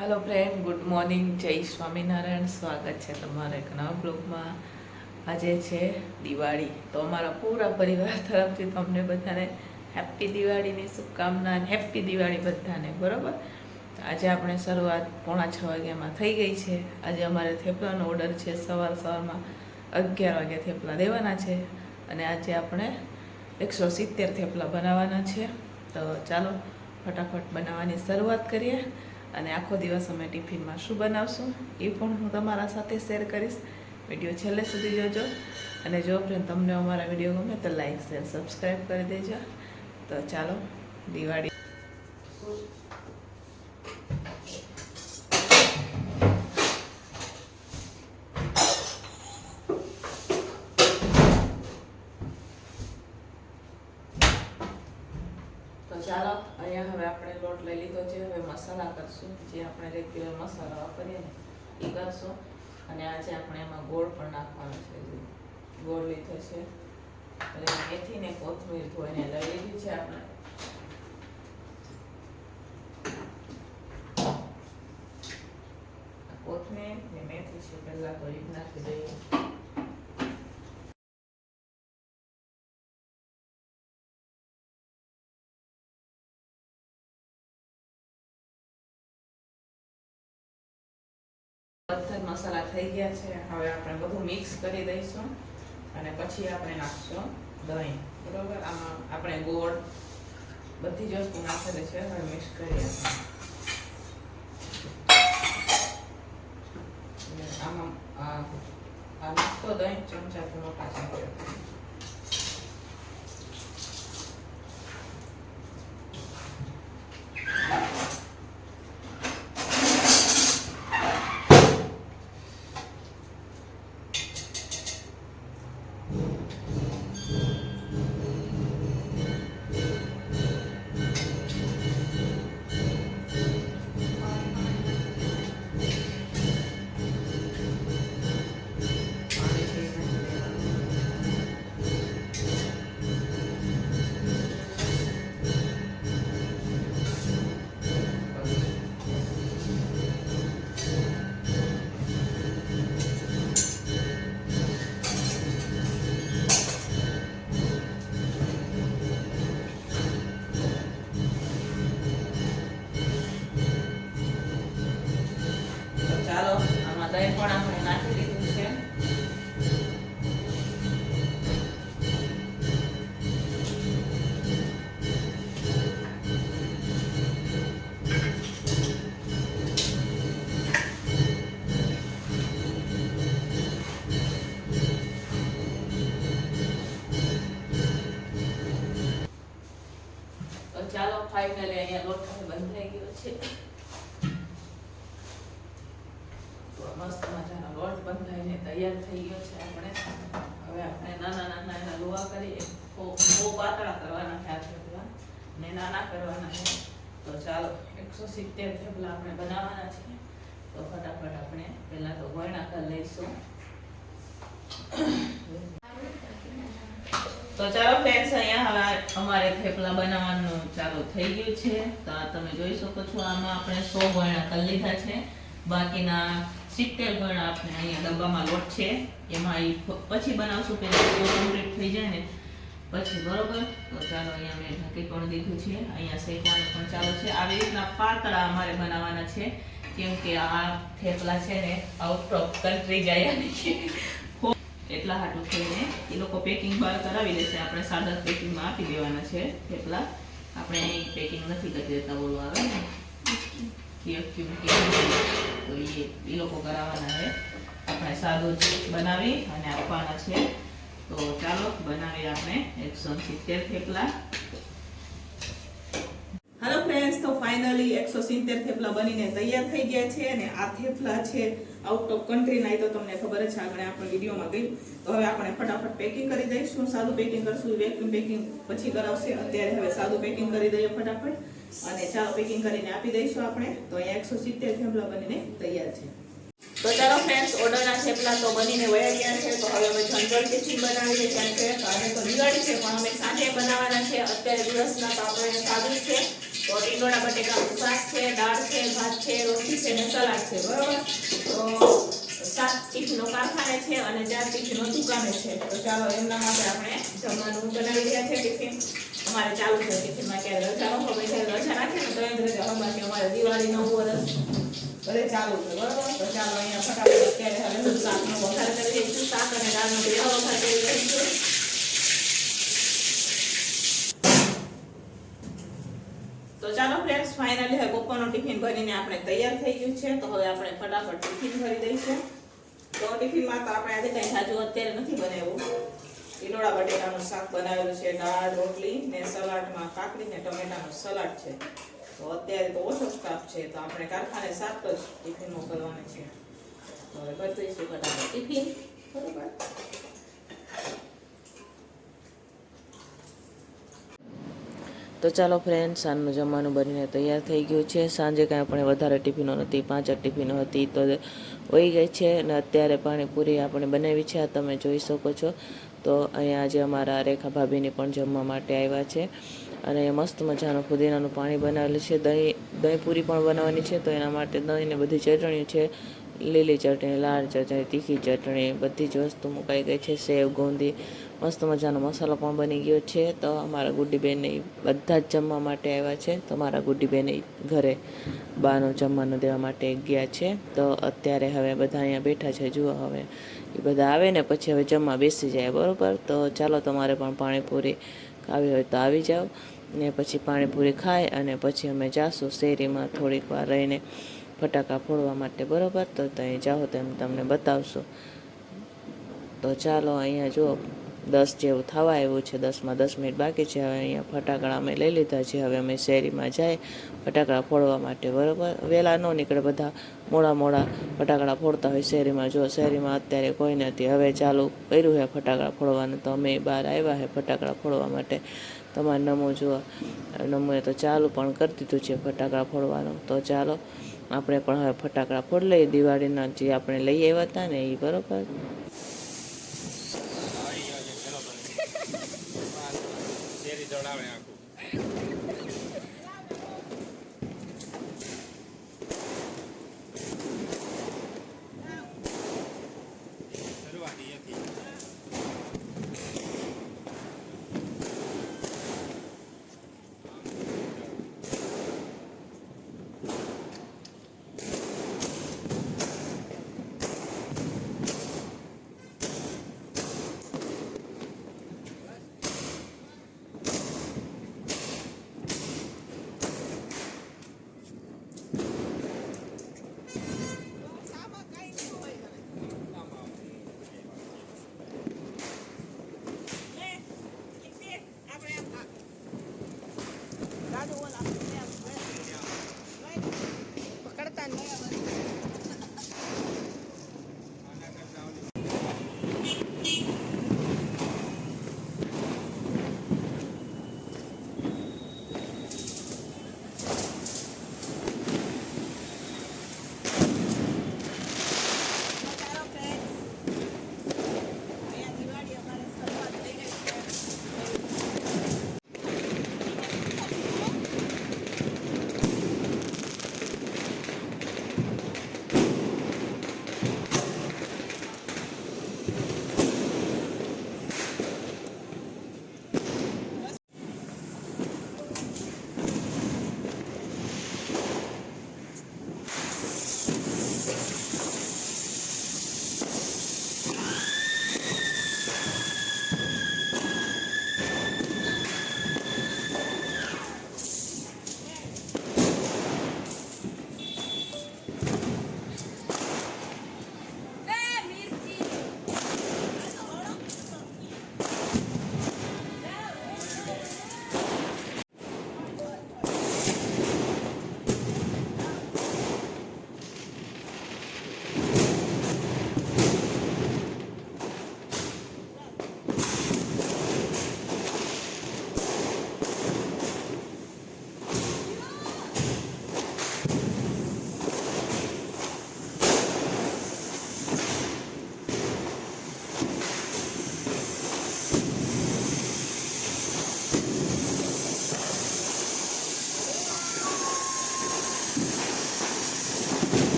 Hello friend, good morning, जय स्वामीनारायण। स्वागत है તમારા એક નવા બ્લોગમાં। આજે છે દિવાળી, તો અમારા પૂરા પરિવાર તરફથી તમને બધાને હેપી દિવાળીની શુભકામના અને હેપી દિવાળી બધાને, બરોબર। આજે આપણે શરૂઆત 6:45 વાગ્યામાં થઈ ગઈ છે। આજે અમારે થેપલાનો ઓર્ડર છે, સવારમાં 11 વાગે થેપલા દેવાના છે અને આજે આપણે 170 થેપલા બનાવવાના છે। તો ચાલો ફટાફટ બનાવવાની શરૂઆત કરીએ અને આખો દિવસ અમે ટિફિનમાં શું બનાવશું એ પણ હું તમારા સાથે શેર કરીશ। વિડીયો છેલ્લે સુધી જોજો અને જો ફ્રેન્ડ તમને અમારા વિડીયો ગમે તો લાઈક શેર સબસ્ક્રાઈબ કરી દેજો। તો ચાલો દિવાળી ચાલો અહીંયા હવે આપણે લોટ લઈ લીધો છે। હવે મસાલા કરશું, જે આપણે રેગ્યુલર મસાલા વાપરીએ ને એ કરશું અને આજે આપણે એમાં ગોળ પણ નાખવાનો છે। ગોળ લીધો છે એટલે મેથી ને કોથમીર ધોઈને લઈ લીધી છે આપણે। કોથમીર ને મેથી છે, પહેલા તો એ નાખી દઈએ। બધા મસાલા થઈ ગયા છે, હવે આપણે બધું મિક્સ કરી દઈશું અને પછી આપણે નાખશું દહીં, બરોબર। આમાં આપણે ગોળ બધી જ વસ્તુ નાખેલી છે, હવે મિક્સ કરીએ। આમાં આ નાખતો દહીં ચમચાથી મોટા ચમચા। દહીં પણ આપણે નાખી દીધું છે। તો ચાલો ફાઇનલી અહીંયા લોટ બંધ થઈ ગયો છે। મસ્ત મજાનો લોટ બંધાઈને તૈયાર થઈ ગયો છે આપણે। હવે આપણે નાના નાના એના લોવા કરીએ, બહુ પાતળા કરવાના છે આ થેપલા ને નાના કરવાના છે। તો ચાલો 170 થેપલા આપણે બનાવવાના છે। તો ફટાફટ આપણે પહેલા તો ગોળણા કરી લઈશું। તો ચાલો ફ્રેન્ડ્સ, અહીંયા હવે અમારે થેપલા બનાવવાનું ચાલુ થઈ ગયું છે। તો આ તમે જોઈ શકો છો, આમાં આપણે 100 ગોળણા કરી લીધા છે। બાકીના 70 ગોળણા આપણે અહીંયા ડબ્બામાં લોટ છે, એમાં પછી બનાવશું, પેલા કમ્પ્લીટ થઈ જાય ને પછી, બરોબર। તો ચાલો અહીંયા મેં ઢાંકી પણ દીધું છે, અહીંયા શેકવાનું પણ ચાલુ છે। આવી રીતના પાતળા અમારે બનાવવાના છે, કેમ કે આ થેપલા છે ને આઉટ ઓફ કન્ટ્રી જાય એટલા હાટું થઈને એ લોકો પેકિંગ બહાર કરાવી લેશે, આપણે સાદા પેકિંગમાં આપી દેવાના છે થેપલા। આપણે અહીં પેકિંગ નથી કરી દેતા, ઓલું આવે ને તો એ લોકો કરાવવાના છે, આપણે સાદું જ બનાવી અને આપવાના છે। તો ચાલો બનાવીએ આપણે 170 થેપલા। હેલો ફ્રેન્ડ્સ, તો ફાઇનલી 170 થેપલા થેપલા બનીને તૈયાર થઈ ગયા છે અને આ થેપલા છે આઉટ ઓફ કન્ટ્રીના, એ તો તમને ખબર જ છે, આગળ આપણે વિડીયોમાં ગઈ. તો હવે આપણે ફટાફટ પેકિંગ કરી દઈશું. સાદું પેકિંગ કરશું, વેક્યુમ પેકિંગ પછી કરાવશે. અત્યારે હવે સાદું પેકિંગ કરી દઈએ ફટાફટ અને ચાલો પેકિંગ કરીને આપી દઈશું આપણે. તો અહીંયા 170 થેપલા બનીને તૈયાર છે. તો ચાલો ફ્રેન્ડ્સ, ઓર્ડરના થેપલા તો બનીને વયા ગયા છે. તો હવે અમે જનરલ ટિફિન બનાવીએ છીએ. તો આજે તો દિવાળી છે પણ અમે સાંજે બનાવવાના છે. અત્યારે દિવસના તો આપણે સાદું છે. તો ટીંડોળા બટેકાનું શાક છે, દાળ છે, ભાત છે, રોટલી છે અને સલાડ છે. બરોબર. તો 7 ટિફિનો કારખાને છે અને 4 ટિફિનો દુકાને છે. તો ચાલો એમના માટે આપણે જમવાનું બનાવી રહ્યા છે. ટિફિન અમારે ચાલુ છે. ટિફિનમાં ક્યારે રજા ન હોય, જ્યારે રજા રાખે ને તો એમ રજા હમણાં અમારે દિવાળી નવું વર્ષ બધે ચાલુ છે. બરોબર. તો ચાલો અહીંયા ફટાફટ અત્યારે હવે હું શાકનો વઘાર કરી દઈશું. શાક અને દાળનો બેનો વઘાર કરી દઈશું. તો ચાલો ફ્રેન્ડ્સ, ફાઇનલી હવે બપોરનું ટિફિન ભરીને આપણે તૈયાર થઈ ગયું છે. તો હવે આપણે ફટાફટ ટિફિન ભરી દઈશું. તો ટિફિનમાં તો આપણે આજે કંઈ સાજુ અત્યારે નથી બનાવ્યું. ટીંડોળા બટેકાનું શાક બનાવેલું છે, દાળ, રોટલી ને સલાડમાં કાકડી ને ટમેટાનું સલાડ છે. તો અત્યારે તો ઓછો સ્ટાફ છે, તો આપણે કારખાને 7 જ ટિફિન મોકલવાના છે. તો હવે ભરી દઈશું ફટાફટ ટિફિન. બરોબર. તો ચાલો ફ્રેન્ડ, સાંજનું જમવાનું બનીને તૈયાર થઈ ગયું છે. સાંજે કાંઈ આપણે વધારે ટિફિનો નથી, 5 જ ટિફિનો હતી તો વહી ગઈ છે. અને અત્યારે પાણીપુરી આપણે બનાવી છે, આ તમે જોઈ શકો છો. તો અહીંયા આજે અમારા રેખા ભાભીની પણ જમવા માટે આવ્યા છે. અને મસ્ત મજાનું ફુદીનાનું પાણી બનાવેલું છે. દહીં પૂરી પણ બનાવવાની છે. તો એના માટે દહીં ને બધી ચટણી છે, લીલી ચટણી, લાલ ચટણી, તીખી ચટણી, બધી જ વસ્તુ મુકાઈ ગઈ છે. સેવ, ગુંદી, મસ્ત મજાનો મસાલો પણ બની ગયો છે. તો અમારા ગુડ્ડીબેન બધા જ જમવા માટે આવ્યા છે. તો મારા ગુડ્ડીબેન ઘરે બાનું જમવાનું દેવા માટે ગયા છે. તો અત્યારે હવે બધા અહીંયા બેઠા છે. જુઓ, હવે એ બધા આવે ને પછી હવે જમવા બેસી જાય. બરાબર. તો ચાલો, તમારે પણ પાણીપુરી ખાવી હોય તો આવી જાઓ ને પછી પાણીપુરી ખાય અને પછી અમે જાશું શેરીમાં થોડીક વાર રહીને ફટાકા ફોડવા માટે. બરાબર. તો ત્યાં જાઓ તો એમ તમને બતાવશું. તો ચાલો, અહીંયા જુઓ 10 જેવું થવા આવ્યું છે. 10માં 10 મિનિટ બાકી છે. હવે અહીંયા ફટાકડા અમે લઈ લીધા છે. હવે અમે શેરીમાં જાય ફટાકડા ફોડવા માટે. બરાબર. વહેલા ન નીકળે, બધા મોડા ફટાકડા ફોડતા હોય શેરીમાં. જો શેરીમાં અત્યારે કોઈ નથી. હવે ચાલુ કર્યું છે ફટાકડા ફોડવાનું, તો અમે બહાર આવ્યા છે ફટાકડા ફોડવા માટે. તમારે નમો જુઓ, નમોએ તો ચાલુ પણ કરી દીધું છે ફટાકડા ફોડવાનું. તો ચાલો, આપણે પણ હવે ફટાકડા ફોડી લઈએ દિવાળીના, જે આપણે લઈ આવ્યા હતા ને એ. બરાબર.